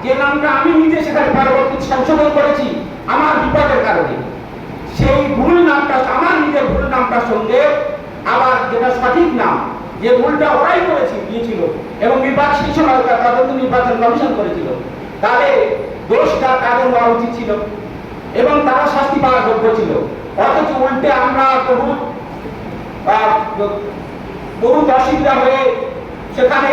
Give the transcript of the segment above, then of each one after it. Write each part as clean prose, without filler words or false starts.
যে নামটা আমি নিজে সেখানে পরবর্তী সংশোধন করেছি আমার বিপদের কারণে, সেই ভুল নামটা আমার নিজের ভুল নামটার সঙ্গে আবার যেটা সঠিক নাম, যে ভুলটা ওরাই দিয়েছিল এবং সেই সময় তদন্ত নির্বাচন কমিশন করেছিল, তাহলে দোষটা তাদের হওয়া উচিত ছিল এবং তারা শাস্তি পাওয়ার যোগ্য ছিল। অথচ উল্টে আমরা বহু অসুবিধা হয়ে সেখানে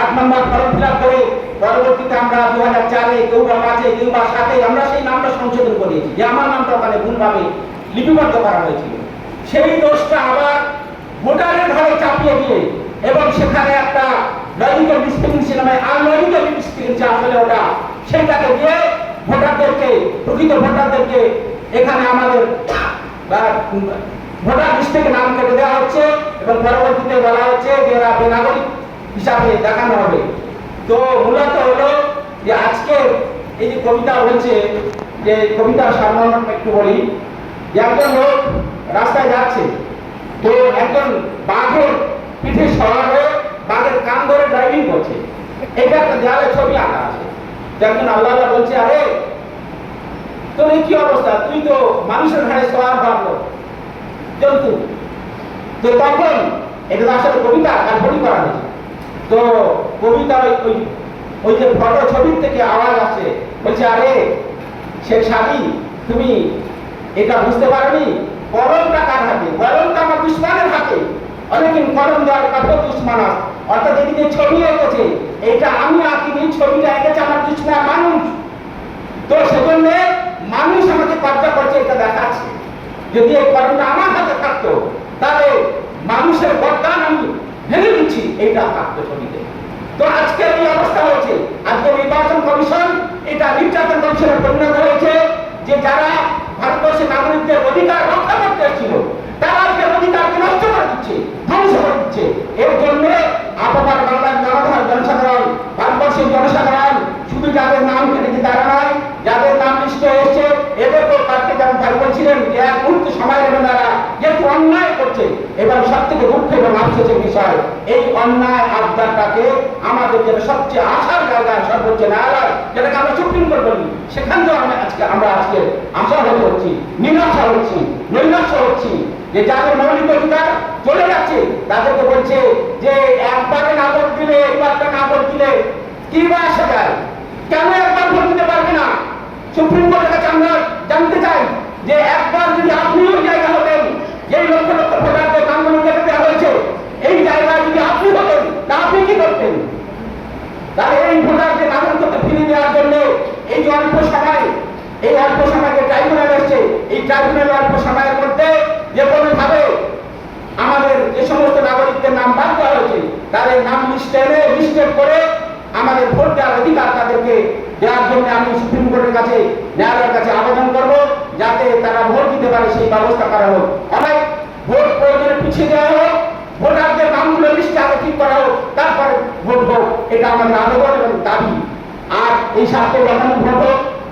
8 নম্বর ফর্ম ফিল আপ করে পরবর্তীতে আমরা 2004-এ কেউ বা 5-এ কেউ বা 7-এ আমরা সেই নামটা সংশোধন করেছি, যে আমার নামটা ওখানে ভুলভাবে লিপিবদ্ধ করা হয়েছিল। সেই দোষটা আবার ভোটারের ঘরে চাপিয়ে দিয়ে এবং সেখানে একটা লজিক্যাল ডিসক্রিমিনেশন নামে আনলজিক্যাল ডিসক্রিমিনেশন আসলে ওটা সেইটাকে দিয়ে ভোটারদেরকে, প্রকৃত ভোটারদেরকে এখানে আমাদের ভোটার লিস্ট থেকে নাম কেটে দেওয়া হচ্ছে এবং পরবর্তীতে বলা হচ্ছে যে এরা বেনাগরিক হিসাবে দেখানো হবে। তো মূলত হলো যে আজকে এই যে কবিতা হচ্ছে, যে কবিতা সাধারণ একটু বলি, যে একজন লোক রাস্তায় যাচ্ছে, তো একজন বাঘের পিঠে সওয়ার হয়ে বাঘের কান ধরে ড্রাইভিং করছে, এটা একটা দেয়ালে ছবি আঁকা আছে। একজন আল্লাহ বলছে, আরে তোর এই কি অবস্থা, তুই তো মানুষের ঘাড়ে সওয়ার হওয়ার লোক, জন্তু। তো তখন এটা আসলে কবিতা কাল্পনিক করা হয়েছে। তো কবিতা ওই যে ফটো ছবির থেকে আওয়াজ আসে, বলছে, আরে শেখ সাদি, তুমি এটা বুঝতে পারোনি, কলমটা কার হাতে? কলমটা আমার দুশ্মনের হাতে। অনেকদিন কলম দেওয়ার কথা দুশ্মন, অর্থাৎ এদিকে ছবি এঁকেছে, এটা আমি আঁকিনি, ছবিটা এঁকেছে আমার দুশ্মন মানুষ। তো সেজন্য মানুষ আমাকে কব্জা করছে, এটা দেখাচ্ছে। যদি এই কলমটা আমার হাতে থাকতো তাহলে মানুষের বরদান আমি ভেঙে দিচ্ছি, এইটা থাকতো ছবিতে। তো আজকের এই অবস্থা হয়েছে, আজকে নির্বাচন কমিশন এটা নির্যাতন কমিশনে পরিণত হয়েছে, যে যারা ভারতবর্ষের নাগরিকদের অধিকার রক্ষা করতে এসেছিল তারা আজকের অধিকারকে নষ্ট করে দিচ্ছে, ধ্বংস করে দিচ্ছে। এর জন্য আপাতত বাংলার জনসাধারণ, ভারতবর্ষের জনসাধারণ শুধু যাদের নাম কেটেছে তারা নয়, যাদের নাম লিস্টে এসেছে এদেরকেও কাটতে, যেমন ভাই বলছিলেন যে এক মুহূর্তে সময় নেবেন তারা, যেহেতু অন্যায় করছে। এবং সব থেকে দুঃখ এবং আফসোসের বিষয়, এই অন্যায় আবদারটাকে আমাদের যেটা সবচেয়ে আশার জায়গায় সর্বোচ্চ ন্যায়ালয়, যেটাকে আমরা সুপ্রিম কোর্ট বলি, সেখান থেকে আমরা আজকে আশাহত হচ্ছি, নিরাশা হচ্ছি, নৈরাশ্য হচ্ছি, যে যাদের মৌলিক অধিকার চলে যাচ্ছে তাদেরকে বলছে যে একবারে না ভোট দিলে, একবারটা না ভোট দিলে কি বা আসা যায়, কেন একবার ভোট দিতে পারবে না? সুপ্রিম কোর্টের কাছে আমরা জানতে চাই যে একবার যদি আপনি ওই জায়গা হতেন, যেই লক্ষ লক্ষ ভোটারদের নামগুলো কেটে দেওয়া হয়েছে, এই জায়গায় যদি আপনি হতেন তা আপনি কি করতেন? তাহলে এই ভোটারদের নাগরিকত্ব ফিরিয়ে দেওয়ার জন্য এই যে অল্প সময়, এই অল্প সময়কে ট্রাইব্যুনাল এসছে, এই ট্রাইব্যুনাল অল্প সময়ের মধ্যে যে কোনো ভাবে আমাদের যে সমস্ত নাগরিকদের নাম বাদ দেওয়া হয়েছে তাদের নাম লিস্টেড করে আমাদের ভোট দেওয়ার অধিকার তাদেরকে দেওয়ার জন্য আমি সুপ্রিম কোর্টের কাছে, ন্যায়ালয়ের কাছে আবেদন করব, যাতে তারা ভোট দিতে পারে সেই ব্যবস্থা করা হোক। অনেক ভোট প্রয়োজনে পিছিয়ে দেওয়া হোক, ভোটারদের নামগুলো লিস্টে আগে ঠিক করা হোক, তারপরে ভোট হোক, এটা আমাদের আবেদন এবং দাবি। আর এই স্বার্থে যখন ভোট হোক,